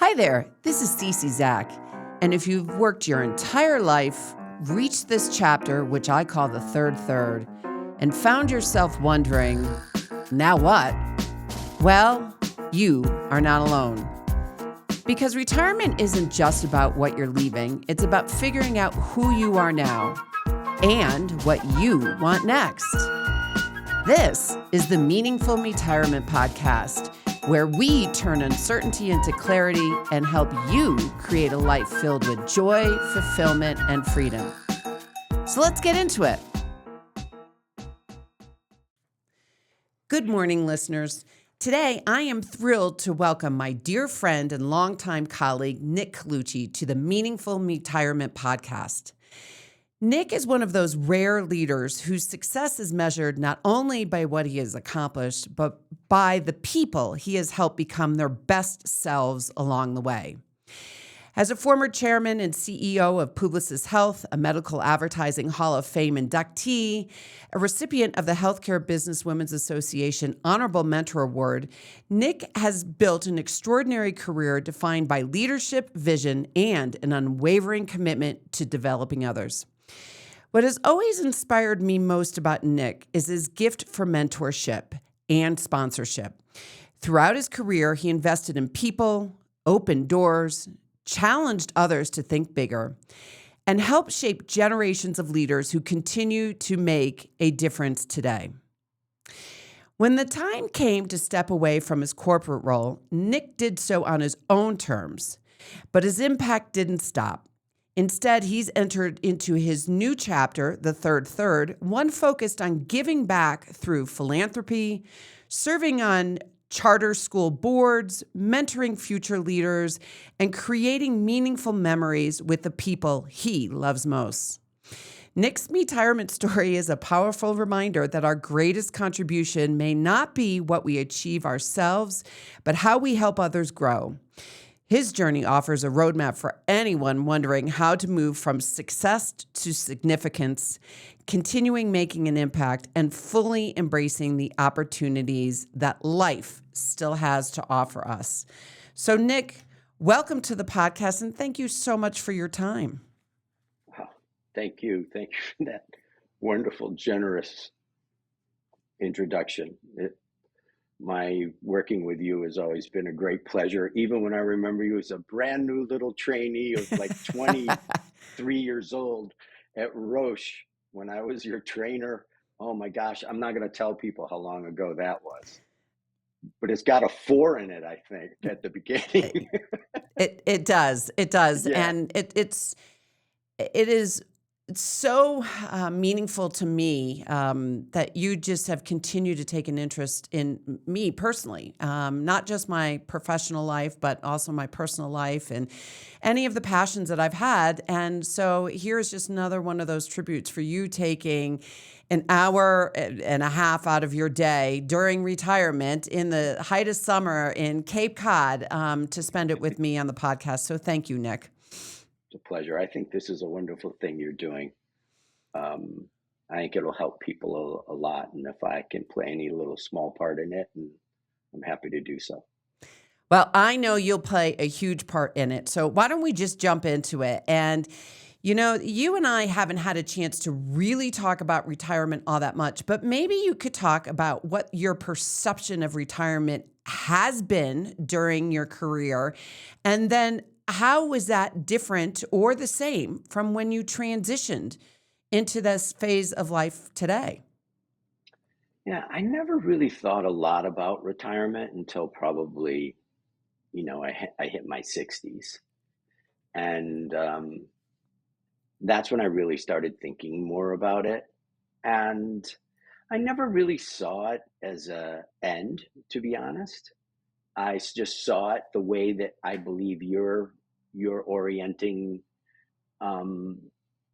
Hi there, this is Ceci Zak, and if you've worked your entire life, reached this chapter, which I call the third, and found yourself wondering, now what? Well, you are not alone. Because retirement isn't just about what you're leaving, it's about figuring out who you are now and what you want next. This is the Meaningful MEtirement podcast, where we turn uncertainty into clarity and help you create a life filled with joy, fulfillment, and freedom. So let's get into it. Good morning, listeners. Today, I am thrilled to welcome my dear friend and longtime colleague, Nick Colucci, to the Meaningful MEtirement podcast. Nick is one of those rare leaders whose success is measured not only by what he has accomplished, but by the people he has helped become their best selves along the way. As a former chairman and CEO of Publicis Health, a medical advertising Hall of Fame inductee, a recipient of the Healthcare Business Women's Association Honorable Mentor Award, Nick has built an extraordinary career defined by leadership, vision, and an unwavering commitment to developing others. What has always inspired me most about Nick is his gift for mentorship and sponsorship. Throughout his career, he invested in people, opened doors, challenged others to think bigger, and helped shape generations of leaders who continue to make a difference today. When the time came to step away from his corporate role, Nick did so on his own terms, but his impact didn't stop. Instead, he's entered into his new chapter, the third, one focused on giving back through philanthropy, serving on charter school boards, mentoring future leaders, and creating meaningful memories with the people he loves most. Nick's MEtirement story is a powerful reminder that our greatest contribution may not be what we achieve ourselves, but how we help others grow. His journey offers a roadmap for anyone wondering how to move from success to significance, continuing making an impact, and fully embracing the opportunities that life still has to offer us. So, Nick, welcome to the podcast, and thank you so much for your time. Wow, thank you. Thank you for that wonderful, generous introduction. My working with you has always been a great pleasure. Even when I remember you as a brand new little trainee of like 23 years old at Roche, when I was your trainer. Oh my gosh, I'm not going to tell people how long ago that was, but it's got a 4 in it, I think, at the beginning. It does. Yeah. And it is so meaningful to me that you just have continued to take an interest in me personally, not just my professional life, but also my personal life and any of the passions that I've had. And so here's just another one of those tributes for you taking an hour and a half out of your day during retirement in the height of summer in Cape Cod to spend it with me on the podcast. So thank you, Nick. It's a pleasure. I think this is a wonderful thing you're doing. I think it'll help people a lot. And if I can play any little small part in it, and I'm happy to do so. Well, I know you'll play a huge part in it. So why don't we just jump into it? And, you know, you and I haven't had a chance to really talk about retirement all that much, but maybe you could talk about what your perception of retirement has been during your career. And then how was that different or the same from when you transitioned into this phase of life today? Yeah, I never really thought a lot about retirement until probably, I hit my 60s. And that's when I really started thinking more about it. And I never really saw it as a end, to be honest. Just saw it the way that I believe you're orienting um,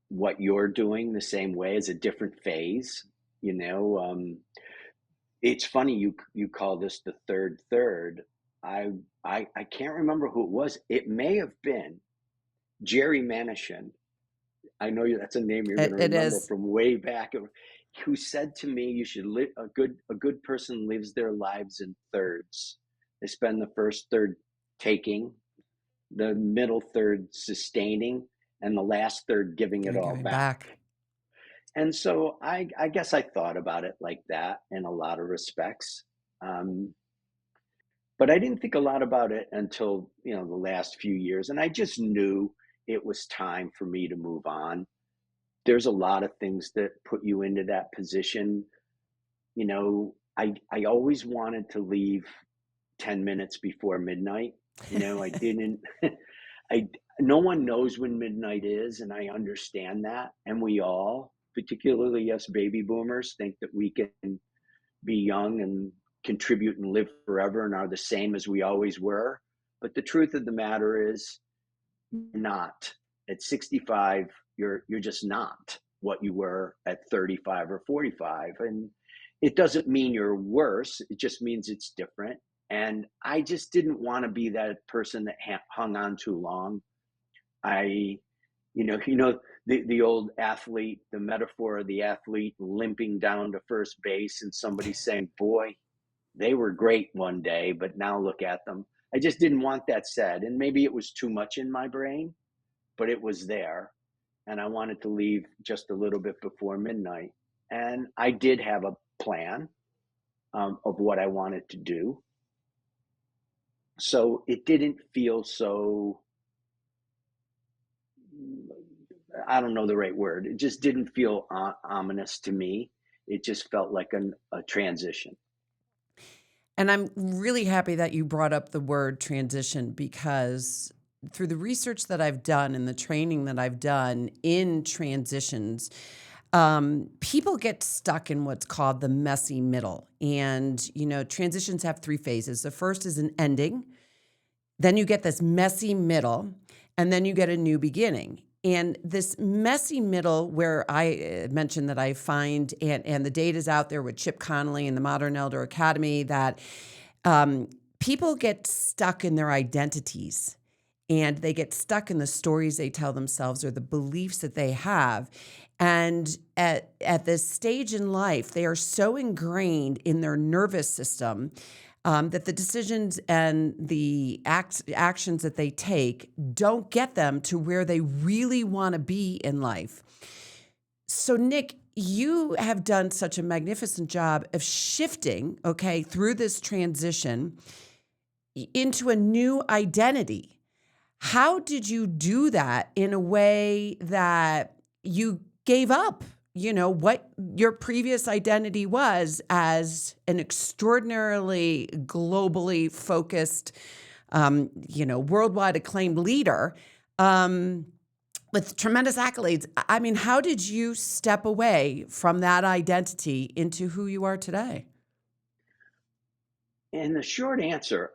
what you're doing the same way, as a different phase. You know, it's funny you call this the third. I can't remember who it was. It may have been Jerry Manishin. I know that's a name you're going to It remember is. from way back, who said to me, "You should live a good person lives their lives in thirds. They spend the first third taking, the middle third sustaining, and the last third giving it You're all giving back. back. And so I guess I thought about it like that in a lot of respects. Um, but I didn't think a lot about it until, the last few years. And I just knew it was time for me to move on. There's a lot of things that put you into that position. I always wanted to leave 10 minutes before midnight. I didn't, I, no one knows when midnight is, and I understand that. And we all, particularly us baby boomers, think that we can be young and contribute and live forever and are the same as we always were. But the truth of the matter is, you're not. At 65, you're just not what you were at 35 or 45. And it doesn't mean you're worse. It just means it's different. And I just didn't want to be that person that hung on too long. I, the old athlete, the metaphor of the athlete limping down to first base and somebody saying, boy, they were great one day, but now look at them. I just didn't want that said. And maybe it was too much in my brain, but it was there. And I wanted to leave just a little bit before midnight. And I did have a plan of what I wanted to do. So it didn't feel so, I don't know the right word. It just didn't feel ominous to me. It just felt like a transition. And I'm really happy that you brought up the word transition, because through the research that I've done and the training that I've done in transitions, people get stuck in what's called the messy middle. And, transitions have three phases. The first is an ending. Then you get this messy middle, and then you get a new beginning. And this messy middle, where I mentioned that I find, and the data's out there with Chip Connolly and the Modern Elder Academy, that people get stuck in their identities, and they get stuck in the stories they tell themselves or the beliefs that they have. And at this stage in life, they are so ingrained in their nervous system that the decisions and the actions that they take don't get them to where they really want to be in life. So, Nick, you have done such a magnificent job of shifting, through this transition into a new identity. How did you do that in a way that you gave up, what your previous identity was as an extraordinarily globally focused, worldwide acclaimed leader, with tremendous accolades? I mean, how did you step away from that identity into who you are today? And the short answer,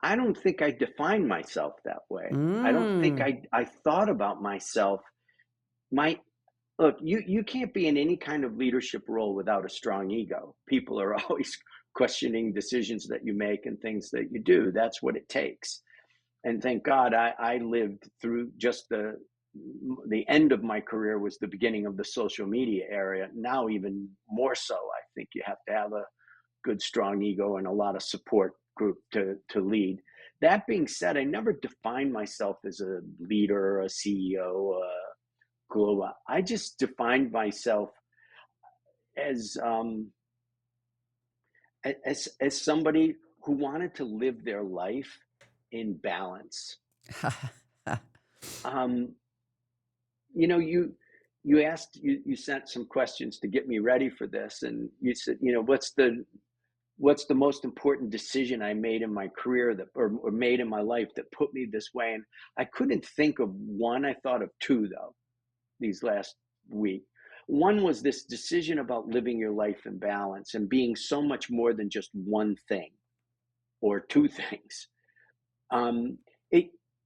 I don't think I defined myself that way. I don't think Mm. I thought about myself. Look, you can't be in any kind of leadership role without a strong ego. People are always questioning decisions that you make and things that you do. That's what it takes. And thank God I lived through just the end of my career was the beginning of the social media era. Now, even more so, I think you have to have a good, strong ego and a lot of support group to lead. That being said, I never defined myself as a leader, a CEO, global. I just defined myself as as somebody who wanted to live their life in balance. Um, you asked, you sent some questions to get me ready for this, and you said, what's the most important decision I made in my career that or made in my life that put me this way? And I couldn't think of one. I thought of two though these last week. One was this decision about living your life in balance and being so much more than just one thing or two things. Um,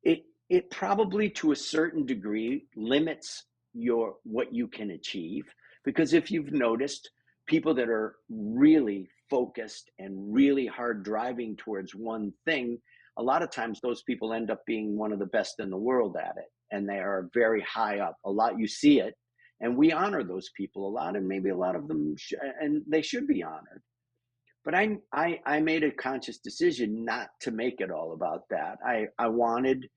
it it probably to a certain degree limits your what you can achieve, because if you've noticed, people that are really focused and really hard driving towards one thing, a lot of times those people end up being one of the best in the world at it, and they are very high up. A lot, you see it, and we honor those people a lot, and maybe a lot of them and they should be honored. But I made a conscious decision not to make it all about that. I wanted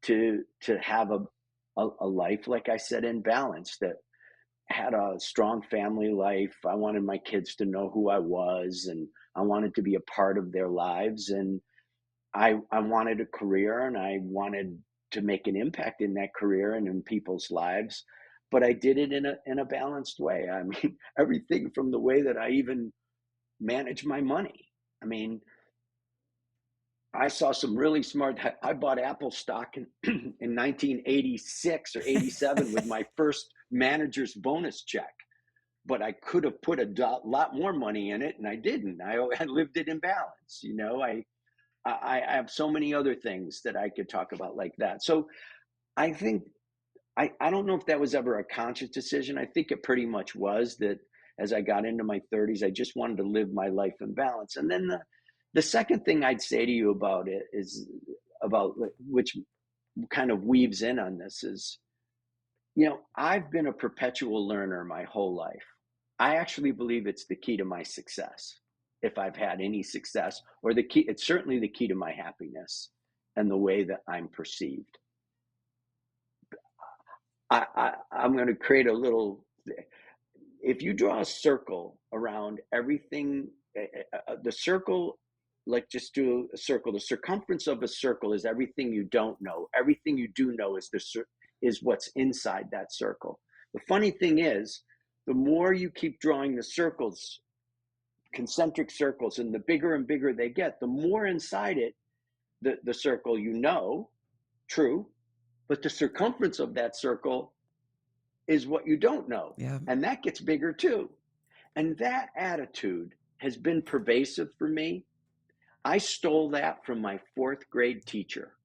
to have a life, like I said, in balance, that had a strong family life. I wanted my kids to know who I was, and I wanted to be a part of their lives. And I wanted a career, and I wanted to make an impact in that career and in people's lives. But I did it in a balanced way. I mean, everything from the way that I even manage my money. I mean, I saw some really smart. I bought Apple stock in 1986 or 87 with my first manager's bonus check, but I could have put a lot more money in it, and I didn't. I lived it in balance. I have so many other things that I could talk about like that. So I think I don't know if that was ever a conscious decision. I think it pretty much was that as I got into my 30s, I just wanted to live my life in balance. And then the second thing I'd say to you about it is about which kind of weaves in on this is, I've been a perpetual learner my whole life. I actually believe it's the key to my success. If I've had any success, or the key, it's certainly the key to my happiness and the way that I'm perceived. I'm going to create a little, if you draw a circle around everything, the circle, like just do a circle, the circumference of a circle is everything you don't know. Everything you do know is what's inside that circle. The funny thing is, the more you keep drawing the circles, concentric circles, and the bigger and bigger they get, the more inside it, the circle, true, but the circumference of that circle is what you don't know. Yeah. And that gets bigger too. And that attitude has been pervasive for me. I stole that from my fourth grade teacher.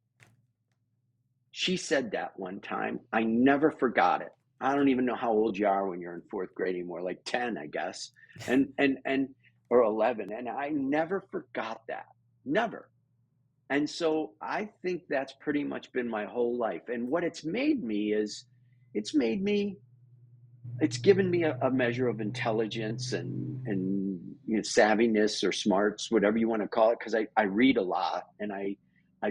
She said that one time. I never forgot it. I don't even know how old you are when you're in fourth grade anymore, like 10, I guess, and or 11. And I never forgot that. Never. And so I think that's pretty much been my whole life. And what it's made me is it's given me a measure of intelligence and savviness or smarts, whatever you want to call it, because I read a lot and I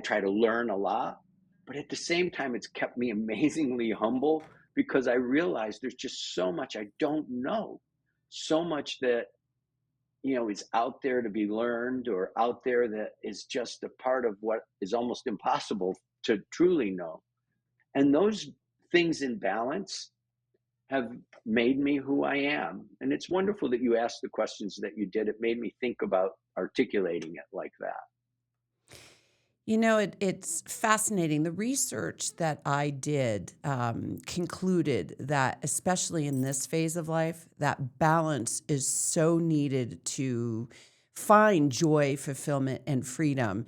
try to learn a lot. But at the same time, it's kept me amazingly humble, because I realize there's just so much I don't know, so much that is out there to be learned, or out there that is just a part of what is almost impossible to truly know. And those things in balance have made me who I am. And it's wonderful that you asked the questions that you did. It made me think about articulating it like that. It's fascinating. The research that I did concluded that, especially in this phase of life, that balance is so needed to find joy, fulfillment, and freedom.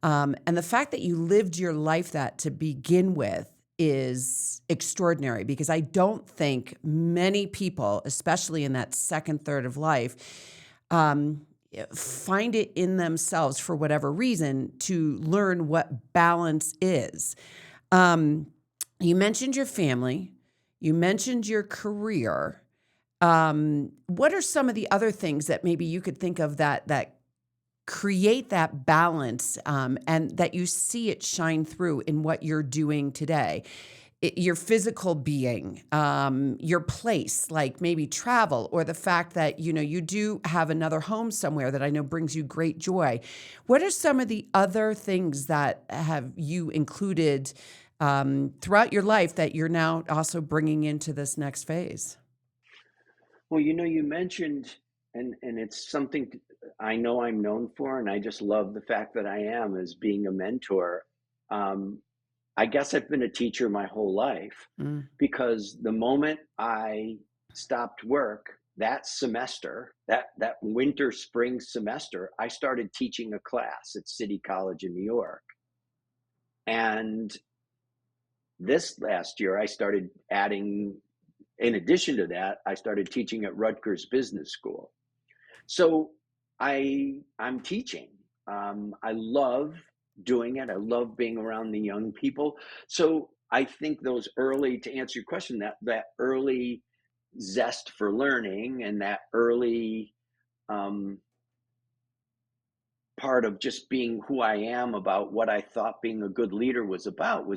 And the fact that you lived your life that to begin with is extraordinary, because I don't think many people, especially in that second third of life, find it in themselves, for whatever reason, to learn what balance is. You mentioned your family, you mentioned your career. What are some of the other things that maybe you could think of that create that balance, and that you see it shine through in what you're doing today? Your physical being, your place, like maybe travel, or the fact that, you do have another home somewhere that I know brings you great joy. What are some of the other things that have you included throughout your life that you're now also bringing into this next phase? Well, you mentioned, and it's something I know I'm known for, and I just love the fact that I am, as being a mentor. I guess I've been a teacher my whole life, Mm. because the moment I stopped work that semester, that winter spring semester, I started teaching a class at City College in New York. And this last year, I started adding, in addition to that, I started teaching at Rutgers Business School. So I'm teaching. I love doing it. I love being around the young people. So I think those early, to answer your question, that early zest for learning, and that early part of just being who I am, about what I thought being a good leader was about,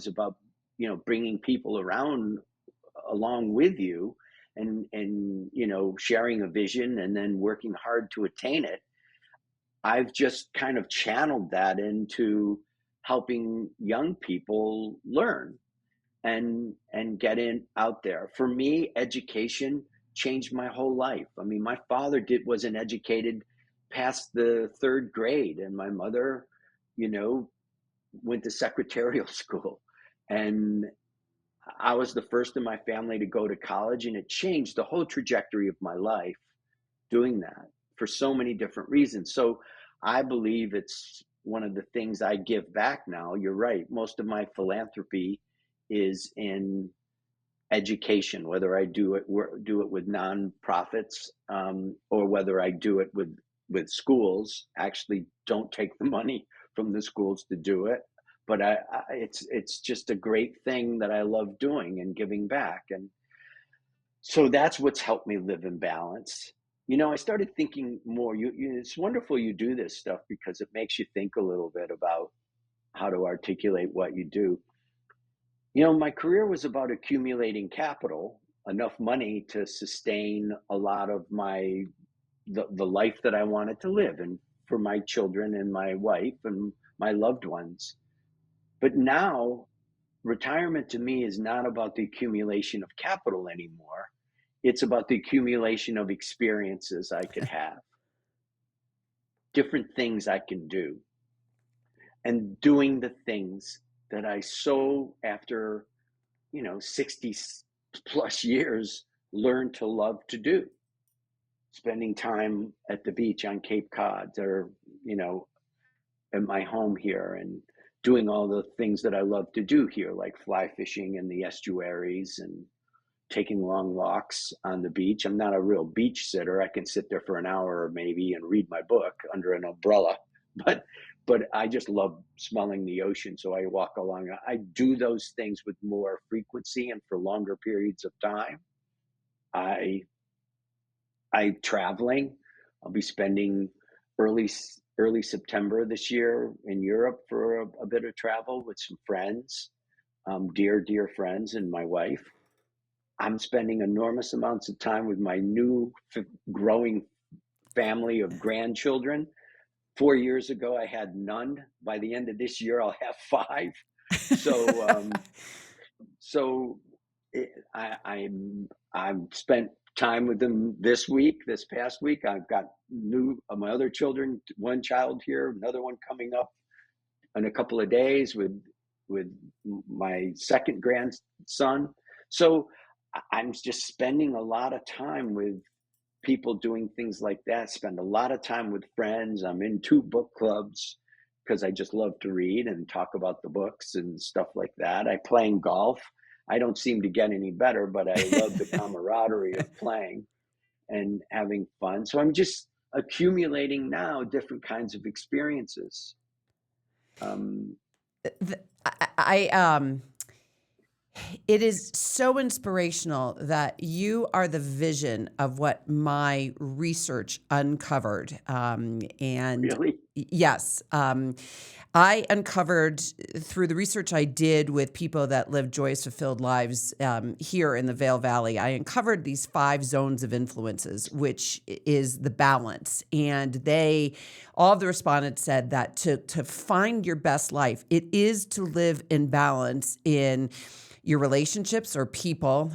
bringing people around along with you, and sharing a vision and then working hard to attain it. I've just kind of channeled that into helping young people learn and get in out there. For me, education changed my whole life. I mean, my father wasn't educated past the third grade, and my mother, you know, went to secretarial school, and I was the first in my family to go to college, and it changed the whole trajectory of my life doing that for so many different reasons. So I believe it's one of the things I give back now. You're right. Most of my philanthropy is in education, whether I do it with nonprofits, or whether I do it with schools. Actually, don't take the money from the schools to do it, but it's just a great thing that I love doing and giving back, and so that's what's helped me live in balance. I started thinking more. It's wonderful you do this stuff because it makes you think a little bit about how to articulate what you do. My career was about accumulating capital, enough money to sustain a lot of the life that I wanted to live, and for my children and my wife and my loved ones. But now, retirement to me is not about the accumulation of capital anymore. It's about the accumulation of experiences I could have, different things I can do, and doing the things that I after 60 plus years, learned to love to do. Spending time at the beach on Cape Cod, or, at my home here, and doing all the things that I love to do here, like fly fishing in the estuaries and taking long walks on the beach. I'm not a real beach sitter. I can sit there for an hour maybe and read my book under an umbrella, but I just love smelling the ocean. So I walk along. I do those things with more frequency and for longer periods of time. I traveling. I'll be spending early September this year in Europe for a bit of travel with some friends, dear friends, and my wife. I'm spending enormous amounts of time with my new growing family of grandchildren. 4 years ago, I had none. By the end of this year, I'll have 5. So, I've spent time with them this past week. I've got my other children, one child here, another one coming up in a couple of days with my second grandson. So I'm just spending a lot of time with people doing things like that. Spend a lot of time with friends. I'm in 2 book clubs because I just love to read and talk about the books and stuff like that. I play golf. I don't seem to get any better, but I love the camaraderie of playing and having fun. So I'm just accumulating now different kinds of experiences. It is so inspirational that you are the vision of what my research uncovered. And Really? yes, I uncovered through the research I did with people that live joyous, fulfilled lives here in the Vail Valley. I uncovered these 5 zones of influences, which is the balance. And all of the respondents said that to find your best life, it is to live in balance in your relationships or people,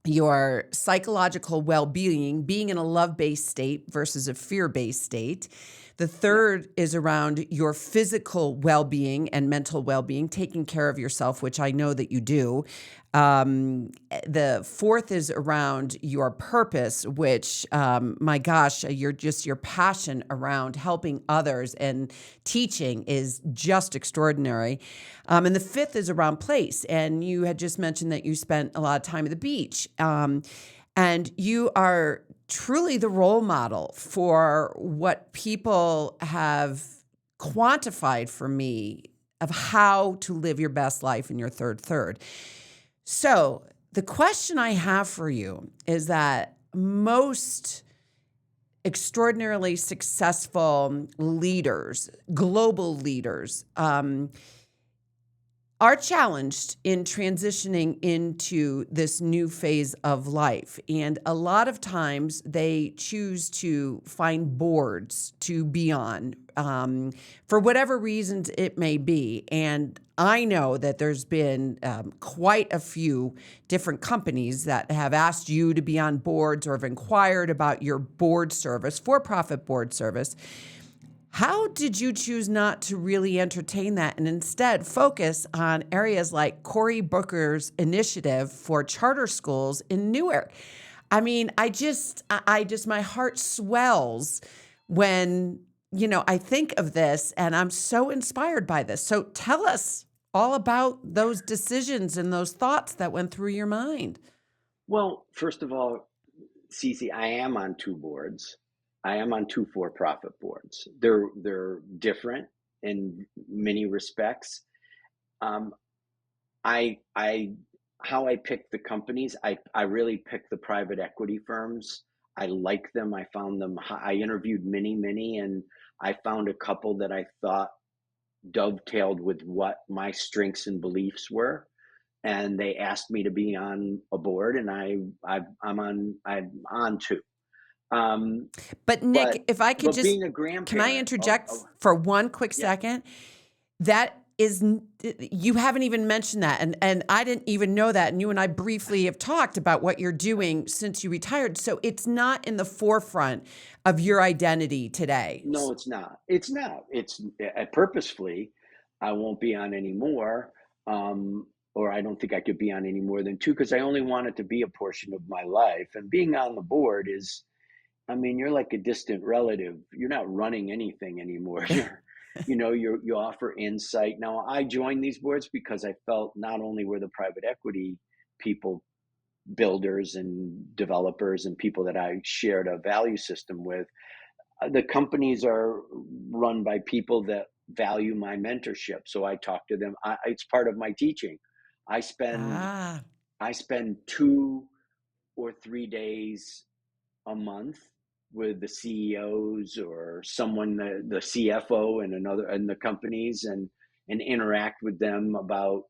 your psychological well-being, being in a love-based state versus a fear-based state. The third is around your physical well-being and mental well-being, taking care of yourself, which I know that you do. The fourth is around your purpose, which, my gosh, your passion around helping others and teaching is just extraordinary. And the fifth is around place. And you had just mentioned that you spent a lot of time at the beach. And you are truly the role model for what people have quantified for me of how to live your best life in your third. So the question I have for you is that most extraordinarily successful leaders, global leaders, are challenged in transitioning into this new phase of life. And a lot of times they choose to find boards to be on, for whatever reasons it may be. And I know that there's been quite a few different companies that have asked you to be on boards or have inquired about your board service, for-profit board service. How did you choose not to really entertain that and instead focus on areas like Cory Booker's initiative for charter schools in Newark? I mean, my heart swells when, I think of this, and I'm so inspired by this. So tell us all about those decisions and those thoughts that went through your mind. Well, first of all, Cece, I am on two boards. I am on two for-profit boards. They're different in many respects. Um, I how I pick the companies, I really pick the private equity firms. I like them. I found them. I interviewed many, and I found a couple that I thought dovetailed with what my strengths and beliefs were. And they asked me to be on a board, and I'm on two. Um, But but Nick, if I could but just, being a can I grandparent, interject for one quick yeah, second? That is, you haven't even mentioned that. And I didn't even know that. And you and I briefly have talked about what you're doing since you retired. So it's not in the forefront of your identity today. no, it's not. It's not. It's purposefully. I won't be on anymore, or I don't think I could be on any more than two because I only want it to be a portion of my life. And being on the board is, I mean, you're like a distant relative. You're not running anything anymore. You offer insight. Now, I joined these boards because I felt not only were the private equity people builders and developers and people that I shared a value system with, the companies are run by people that value my mentorship. So I talk to them. It's part of my teaching. I spend Ah, I spend 2 or 3 days a month with the CEOs or someone, the CFO and the companies, and interact with them about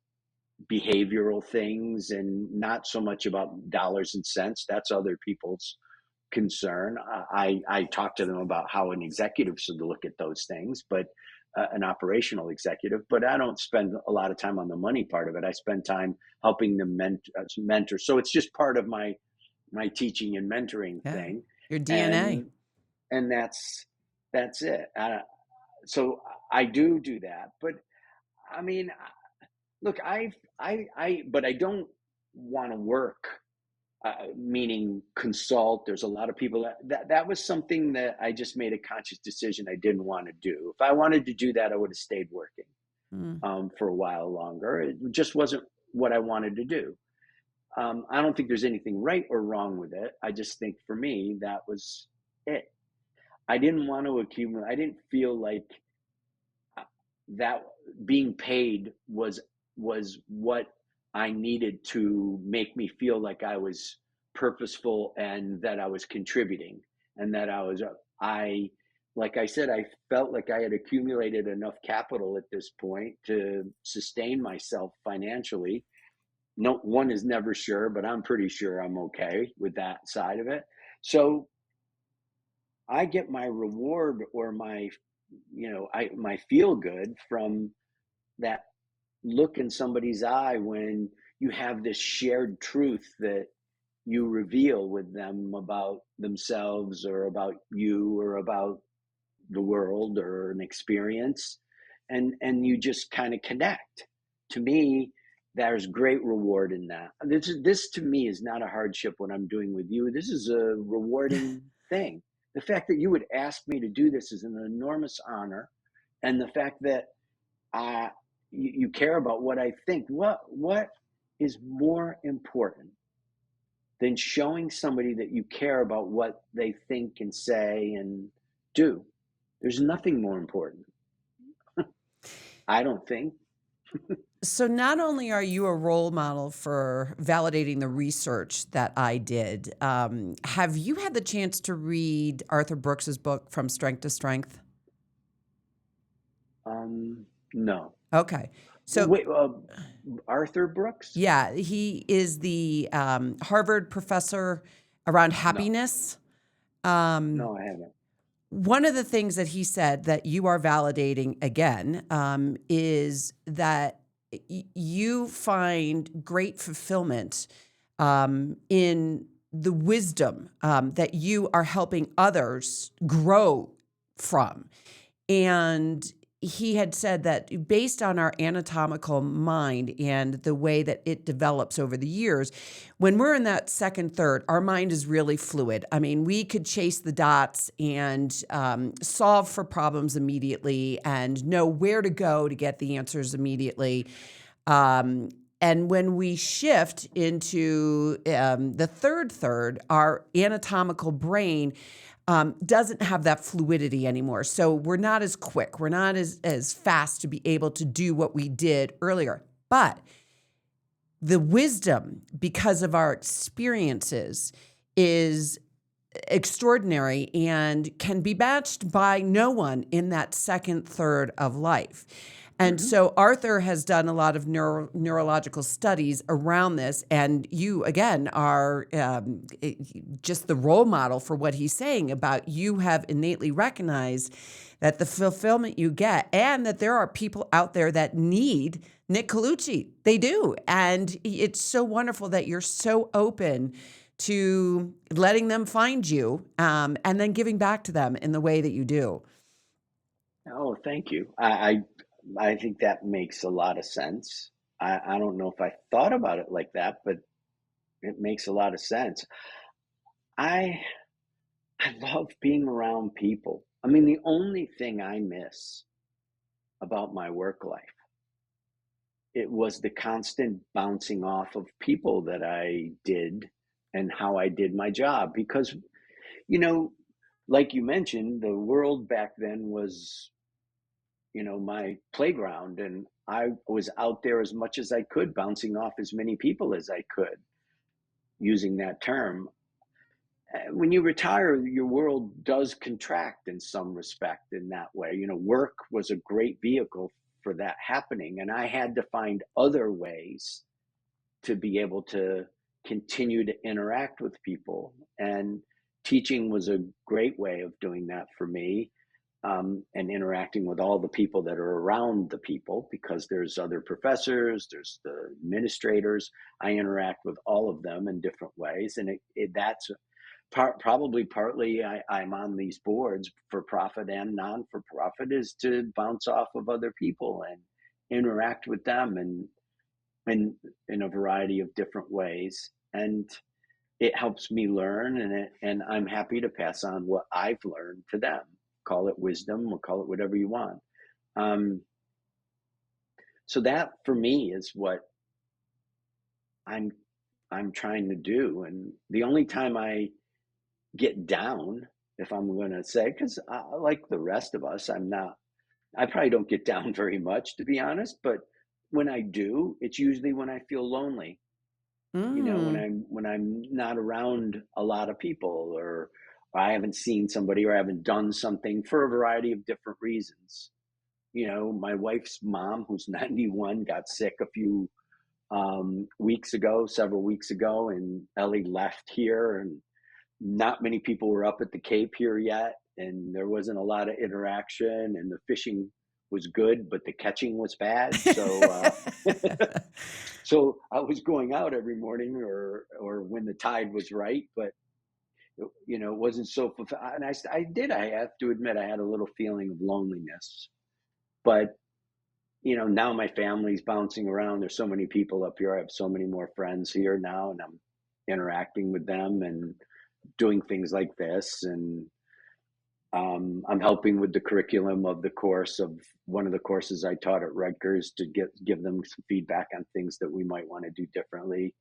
behavioral things and not so much about dollars and cents. That's other people's concern. I talk to them about how an executive should look at those things, but an operational executive. But I don't spend a lot of time on the money part of it. I spend time helping them mentor. So it's just part of my teaching and mentoring yeah, thing, your DNA. and that's it. So I do that, but I mean, look, but I don't want to work, meaning consult. There's a lot of people that was something that I just made a conscious decision I didn't want to do. If I wanted to do that, I would have stayed working Mm. for a while longer. It just wasn't what I wanted to do. I don't think there's anything right or wrong with it. I just think for me, that was it. I didn't want to accumulate. I didn't feel like that being paid was what I needed to make me feel like I was purposeful and that I was contributing and that I like I said, I felt like I had accumulated enough capital at this point to sustain myself financially. No one is never sure, but I'm pretty sure I'm okay with that side of it. So I get my reward or my feel good from that look in somebody's eye when you have this shared truth that you reveal with them about themselves or about you or about the world or an experience, and you just kind of connect. To me, there's great reward in that. This to me is not a hardship. What I'm doing with you, this is a rewarding thing. The fact that you would ask me to do this is an enormous honor, and the fact that uh, you care about what I think. What is more important than showing somebody that you care about what they think and say and do? There's nothing more important. I don't think. So not only are you a role model for validating the research that I did, have you had the chance to read Arthur Brooks's book From Strength to Strength? No. Okay. So Wait, Arthur Brooks? yeah, he is the Harvard professor around No, happiness. Um, no, I haven't. One of the things that he said that you are validating again is that you find great fulfillment in the wisdom that you are helping others grow from. And he had said that based on our anatomical mind and the way that it develops over the years, when we're in that second third, our mind is really fluid. I mean, we could chase the dots and solve for problems immediately and know where to go to get the answers immediately. And when we shift into the third third, our anatomical brain doesn't have that fluidity anymore. So we're not as quick. We're not as fast to be able to do what we did earlier. But the wisdom, because of our experiences, is extraordinary and can be matched by no one in that second third of life. And Hmm. so Arthur has done a lot of neurological studies around this, and you again are just the role model for what he's saying about you have innately recognized that the fulfillment you get, and that there are people out there that need Nick Colucci. They do, and it's so wonderful that you're so open to letting them find you, and then giving back to them in the way that you do. Oh, thank you. I think that makes a lot of sense. I don't know if I thought about it like that, but it makes a lot of sense. I I love being around people. I mean, the only thing I miss about my work life, it was the constant bouncing off of people that I did and how I did my job. Because, you know, like you mentioned, the world back then was, my playground, and I was out there as much as I could, bouncing off as many people as I could, using that term. When you retire, your world does contract in some respect in that way. Work was a great vehicle for that happening, and I had to find other ways to be able to continue to interact with people. And teaching was a great way of doing that for me, and interacting with all the people that are around the people, because there's other professors, there's the administrators. I interact with all of them in different ways, and that's probably partly I'm on these boards for profit and non for profit, is to bounce off of other people and interact with them, and in a variety of different ways. And it helps me learn, and I'm happy to pass on what I've learned to them. Call it wisdom or call it whatever you want. Um, so that for me is what I'm I'm trying to do. And the only time I get down, if I'm going to say, because like the rest of us, I probably don't get down very much, to be honest. But when I do, it's usually when I feel lonely. When Mm. I'm not around a lot of people, or I haven't seen somebody, or I haven't done something for a variety of different reasons. My wife's mom, who's 91, got sick a few weeks ago, several weeks ago, and Ellie left here, and not many people were up at the Cape here yet, and there wasn't a lot of interaction, and the fishing was good, but the catching was bad. So I was going out every morning, or when the tide was right, but it wasn't so and I have to admit, I had a little feeling of loneliness. But now my family's bouncing around. There's so many people up here. I have so many more friends here now, and I'm interacting with them and doing things like this. And I'm helping with the curriculum of the course of one of the courses I taught at Rutgers, to give them some feedback on things that we might want to do differently.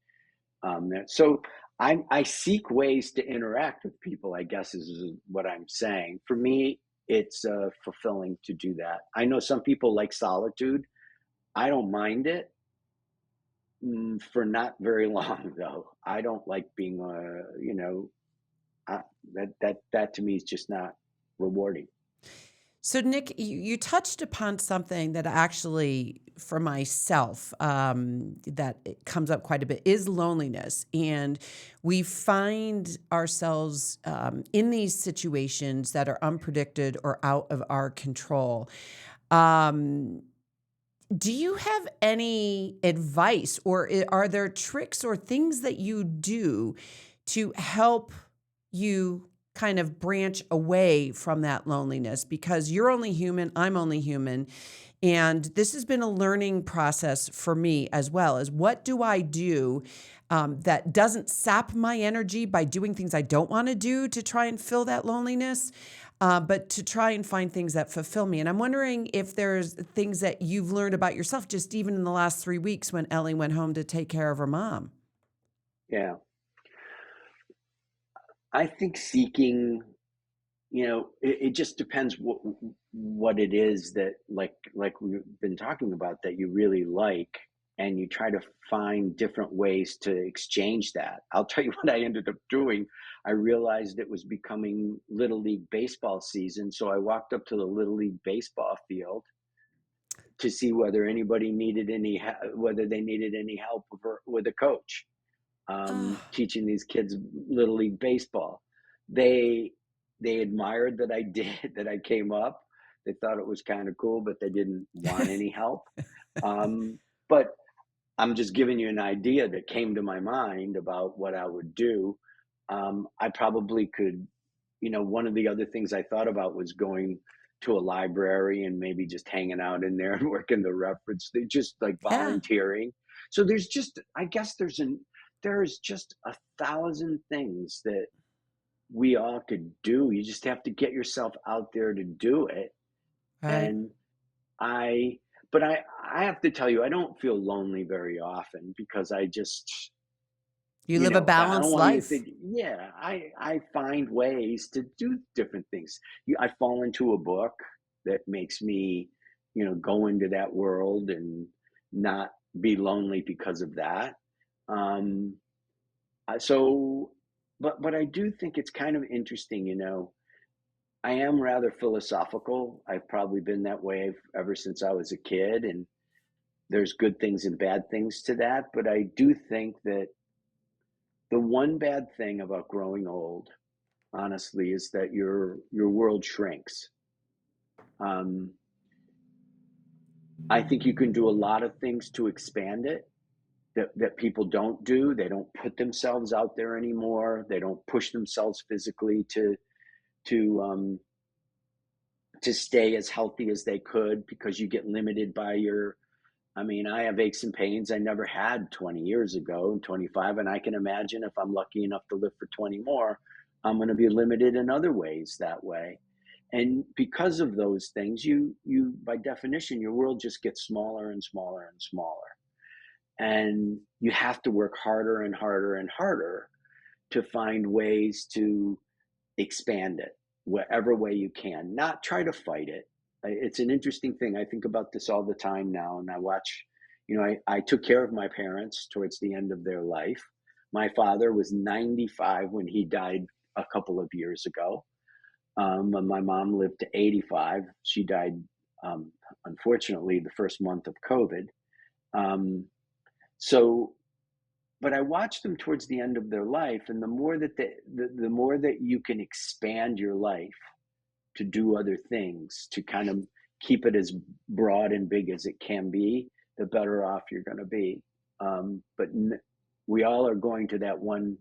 So I seek ways to interact with people, I guess, is what I'm saying. For me, it's fulfilling to do that. I know some people like solitude. I don't mind it for not very long though. I don't like being, uh, that to me is just not rewarding. So, Nick, you touched upon something that actually, for myself, that it comes up quite a bit is loneliness. And we find ourselves in these situations that are unpredicted or out of our control. Um, do you have any advice, or are there tricks or things that you do to help you kind of branch away from that loneliness? Because you're only human, I'm only human. And this has been a learning process for me as well. As what do I do that doesn't sap my energy by doing things I don't want to do to try and fill that loneliness, but to try and find things that fulfill me. And I'm wondering if there's things that you've learned about yourself, just even in the last 3 weeks when Ellie went home to take care of her mom. Yeah. I think seeking, it just depends what it is that like we've been talking about that you really like, and you try to find different ways to exchange that. I'll tell you what I ended up doing. I realized it was becoming Little League baseball season, so I walked up to the Little League baseball field to see whether anybody needed whether they needed any help with a coach, Oh, teaching these kids Little League baseball. They they admired that I did that I came up. They thought it was kind of cool, but they didn't want any help. But I'm just giving you an idea that came to my mind about what I would do. I probably could, one of the other things I thought about was going to a library and maybe just hanging out in there and working the reference, just like yeah. volunteering. So there's just, I guess there's just a thousand things that we all could do. You just have to get yourself out there to do it. Right. And I, but I have to tell you, I don't feel lonely very often because I just, You live a I don't balanced want you to life. think, yeah, I find ways to do different things. I fall into a book that makes me, go into that world and not be lonely because of that. Um, so, but I do think it's kind of interesting, I am rather philosophical. I've probably been that way ever since I was a kid, and there's good things and bad things to that. But I do think that the one bad thing about growing old, honestly, is that your world shrinks. Um, I think you can do a lot of things to expand it that people don't do. They don't put themselves out there anymore. They don't push themselves physically to um, to stay as healthy as they could because you get limited by your. I mean, I have aches and pains I never had 20 years ago and 25, and I can imagine if I'm lucky enough to live for 20 more, I'm going to be limited in other ways that way. And because of those things, you by definition, your world just gets smaller and smaller and smaller. And you have to work harder and harder and harder to find ways to expand it whatever way you can, not try to fight it. It's an interesting thing. I think about this all the time now, and I watch, I took care of my parents towards the end of their life. My father was 95 when he died a couple of years ago. And my mom lived to 85. She died, um, unfortunately, the first month of COVID. Um, so but I watched them towards the end of their life, and the more that the more that you can expand your life to do other things, to kind of keep it as broad and big as it can be, the better off you're going to be. But we all are going to that one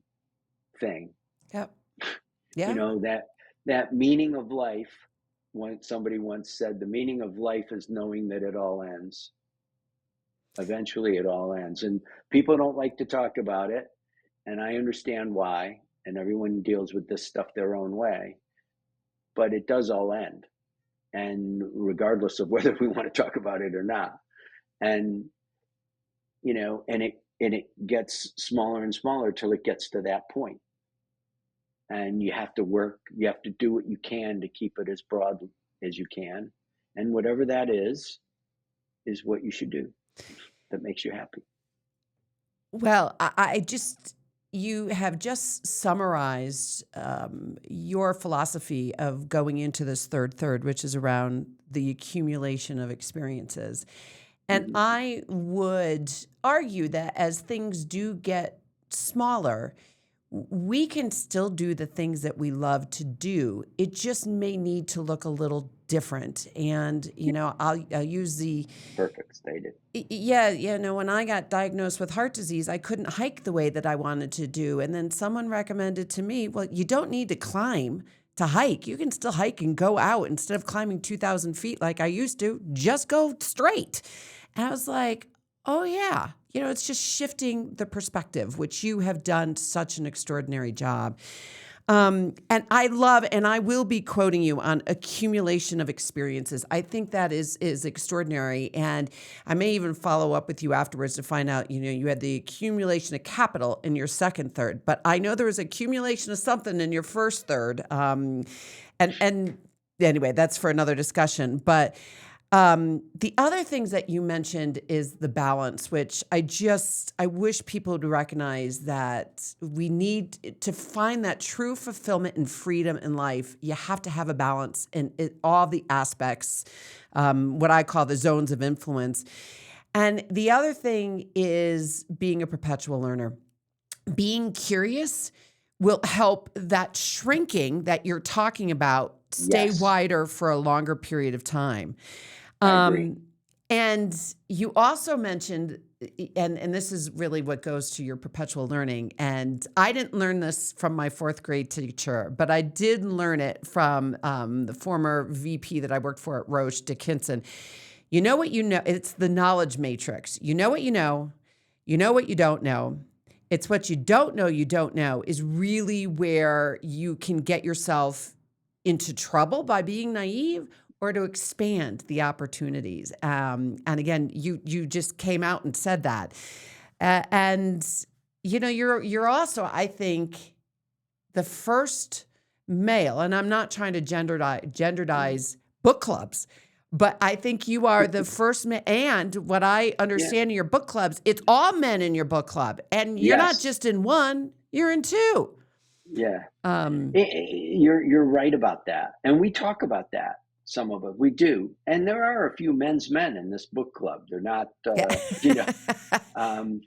thing, Yep. you Yeah. know that that meaning of life. When somebody once said, the meaning of life is knowing that it all ends. Eventually, it all ends, and people don't like to talk about it, and I understand why. And everyone deals with this stuff their own way, but it does all end, and regardless of whether we want to talk about it or not. And and it gets smaller and smaller till it gets to that point, and you have to work. You have to do what you can to keep it as broad as you can, and whatever that is what you should do. that makes you happy. Well, you have just summarized your philosophy of going into this third, which is around the accumulation of experiences. And Hmm. I would argue that as things do get smaller, we can still do the things that we love to do. It just may need to look a little different. And, I'll use Perfect stated. yeah, when I got diagnosed with heart disease, I couldn't hike the way that I wanted to do. And then someone recommended to me, well, you don't need to climb to hike. You can still hike and go out instead of climbing 2,000 feet like I used to, just go straight. And I was like, oh, yeah. It's just shifting the perspective, which you have done such an extraordinary job. And I will be quoting you on accumulation of experiences. I think that is extraordinary. And I may even follow up with you afterwards to find out, you had the accumulation of capital in your second third, but I know there was accumulation of something in your first third. And anyway, that's for another discussion. But the other things that you mentioned is the balance, which I wish people would recognize that we need to find that true fulfillment and freedom in life. You have to have a balance in all the aspects, what I call the zones of influence. And the other thing is being a perpetual learner. Being curious will help that shrinking that you're talking about stay Yes, wider for a longer period of time. I agree. Um, and you also mentioned, and this is really what goes to your perpetual learning. And I didn't learn this from my fourth grade teacher, but I did learn it from the former VP that I worked for at Roche, Dickinson. You know what you know? It's the knowledge matrix. You know what you know what you don't know. It's what you don't know is really where you can get yourself into trouble by being naive or to expand the opportunities. And again, you just came out and said that. And you're also, I think, the first male, and I'm not trying to genderdize book clubs, but I think you are the first man. And what I Yeah. understand in your book clubs, it's all men in your book club, and you're not Yes. just in one; you're in two. Yeah. Um, You're right about that, and we talk about that. Some of it we do, and there are a few men's men in this book club. They're not, yeah. um,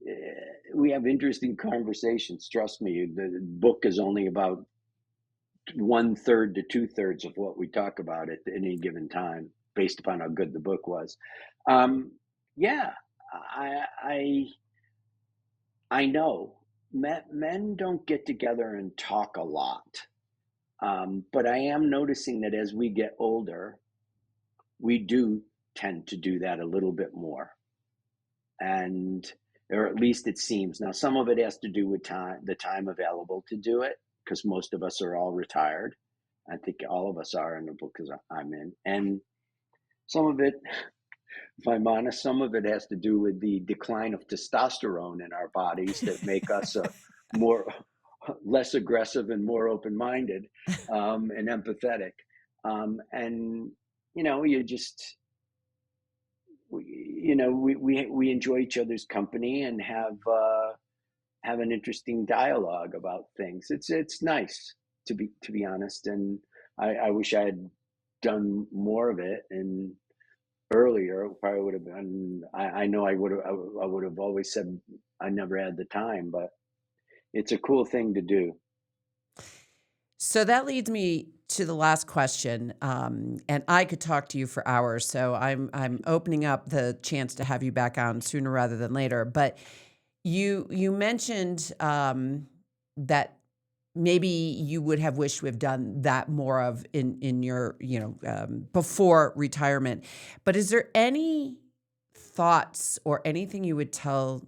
eh, we have interesting conversations. Trust me, the book is only about 1/3 to 2/3 of what we talk about at any given time, based upon how good the book was. Um, yeah, I I know men don't get together and talk a lot. But I am noticing that as we get older, we do tend to do that a little bit more. And, or at least it seems. Now, some of it has to do with time, the time available to do it, because most of us are all retired. I think all of us are in the book because I'm in. And some of it, if I'm honest, some of it has to do with the decline of testosterone in our bodies that make us more less aggressive and more open-minded, and empathetic. And you just we enjoy each other's company and have an interesting dialogue about things. It's nice to be honest, and I wish I had done more of it and earlier. Probably would have been. I know I would have always said I never had the time, but it's a cool thing to do. So that leads me to the last question, and I could talk to you for hours. So I'm opening up the chance to have you back on sooner rather than later. But you mentioned that maybe you would have wished to have done that more of in your before retirement. But is there any thoughts or anything you would tell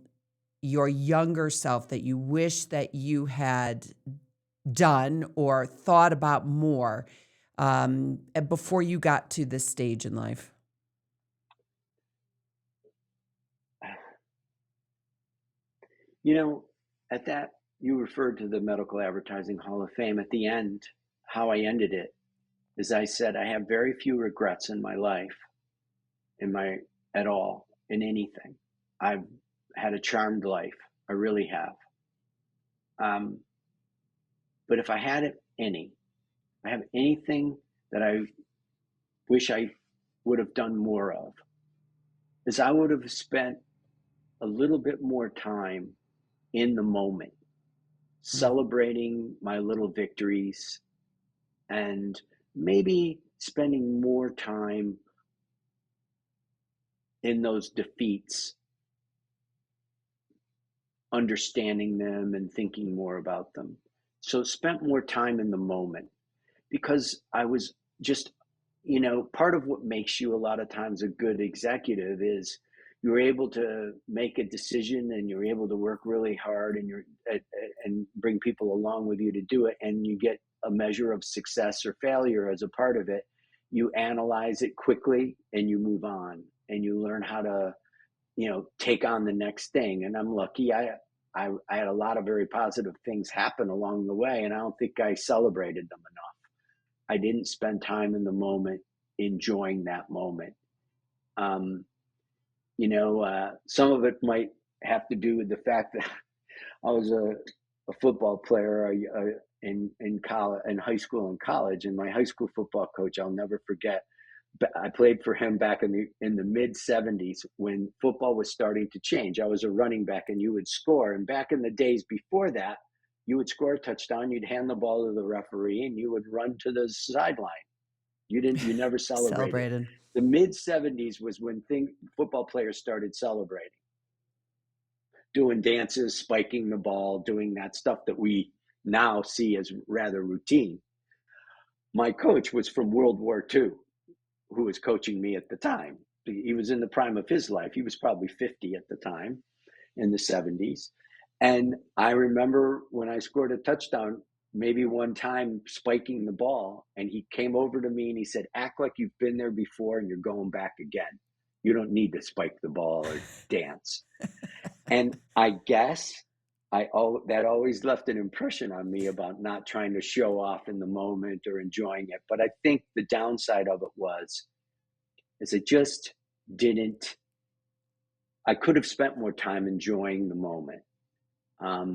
your younger self that you wish that you had done or thought about more before you got to this stage in life? You know, at that, you referred to the Medical Advertising Hall of Fame. At the end, how I ended it is I said, I have very few regrets in my life, in my at all. in anything. I've had a charmed life. I really have. But if I have anything that I wish I would have done more of, is I would have spent a little bit more time in the moment, celebrating my little victories, and maybe spending more time in those defeats, understanding them and thinking more about them. So spent more time in the moment, because I was just, part of what makes you a lot of times a good executive is you're able to make a decision, and you're able to work really hard, and and bring people along with you to do it, and you get a measure of success or failure as a part of it. You analyze it quickly and you move on, and you learn how to take on the next thing. And I'm lucky. I had a lot of very positive things happen along the way, and I don't think I celebrated them enough. I didn't spend time in the moment enjoying that moment. Some of it might have to do with the fact that I was a football player in college, in high school and college, and my high school football coach, I'll never forget. I played for him back in the mid 70s when football was starting to change. I was a running back, and you would score. And back in the days before that, you would score a touchdown, you'd hand the ball to the referee, and you would run to the sideline. You never celebrated. Celebrated. The mid 70s was when football players started celebrating, doing dances, spiking the ball, doing that stuff that we now see as rather routine. My coach was from World War II, who was coaching me at the time. He was in the prime of his life. He was probably 50 at the time, in the 70s. And I remember when I scored a touchdown, maybe one time, spiking the ball, and he came over to me and he said, "Act like you've been there before and you're going back again. You don't need to spike the ball or dance." And I guess that always left an impression on me about not trying to show off in the moment or enjoying it. But I think the downside of it is it just didn't. I could have spent more time enjoying the moment. I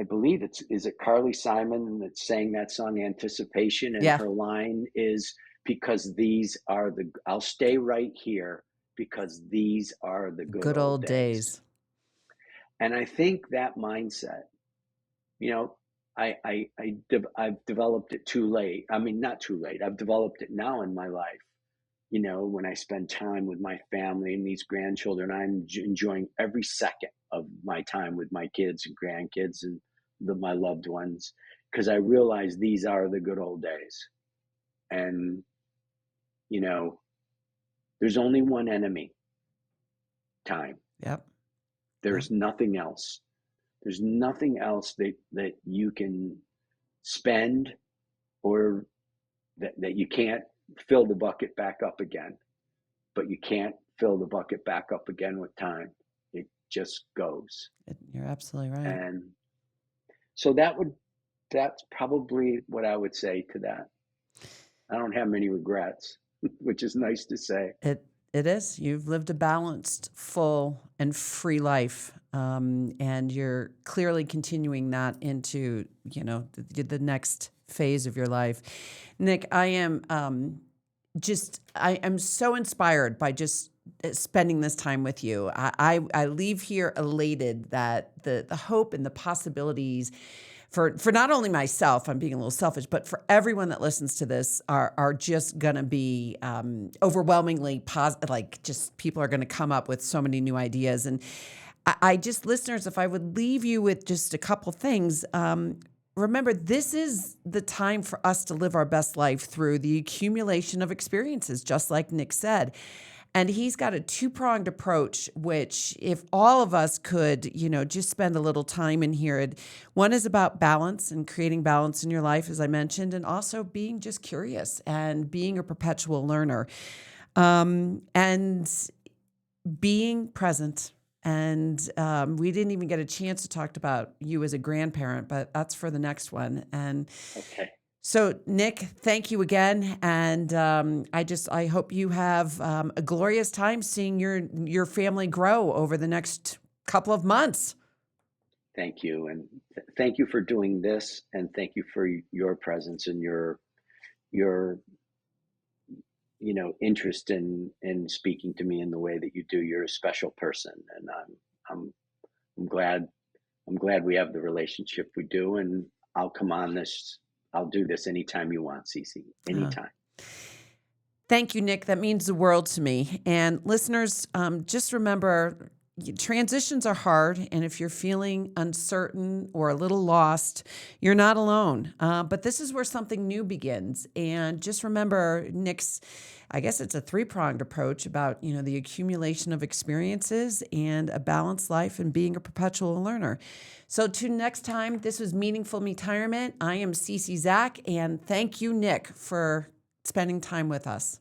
believe is it Carly Simon that's saying that song Anticipation, and Yeah. her line is, because I'll stay right here because these are the good old days. And I think that mindset, I've developed it too late. I mean, not too late. I've developed it now in my life. When I spend time with my family and these grandchildren, I'm enjoying every second of my time with my kids and grandkids and my loved ones, because I realize these are the good old days. And, there's only one enemy: time. Yep. There's nothing else. There's nothing else that you can spend, or that you can't fill the bucket back up again. But you can't fill the bucket back up again with time. It just goes. You're absolutely right. And so that's probably what I would say to that. I don't have many regrets, which is nice to say. It is. You've lived a balanced, full, and free life, and you're clearly continuing that into the next phase of your life. Nick, I am I am so inspired by just spending this time with you. I leave here elated that the hope and the possibilities for not only myself, I'm being a little selfish, but for everyone that listens to this are just going to be overwhelmingly positive. Like, just people are going to come up with so many new ideas. And I just, listeners, if I would leave you with just a couple things, remember, this is the time for us to live our best life through the accumulation of experiences, just like Nick said. And he's got a two-pronged approach, which if all of us could, just spend a little time in here. One is about balance and creating balance in your life, as I mentioned, and also being just curious and being a perpetual learner, and being present. And we didn't even get a chance to talk about you as a grandparent, but that's for the next one. And okay. So, Nick, thank you again, and I hope you have a glorious time seeing your family grow over the next couple of months. Thank you, and thank you for doing this, and thank you for your presence and your interest in speaking to me in the way that you do. You're a special person, and I'm I'm glad I'm glad we have the relationship we do, and I'll come on this. I'll do this anytime you want, Cece. Uh, Anytime. Thank you, Nick. That means the world to me. And listeners, just remember transitions are hard. And if you're feeling uncertain or a little lost, you're not alone. But this is where something new begins. And just remember Nick's, I guess it's a three-pronged approach about, the accumulation of experiences and a balanced life and being a perpetual learner. So to next time, this was Meaningful Retirement. I am Ceci Zak, and thank you, Nick, for spending time with us.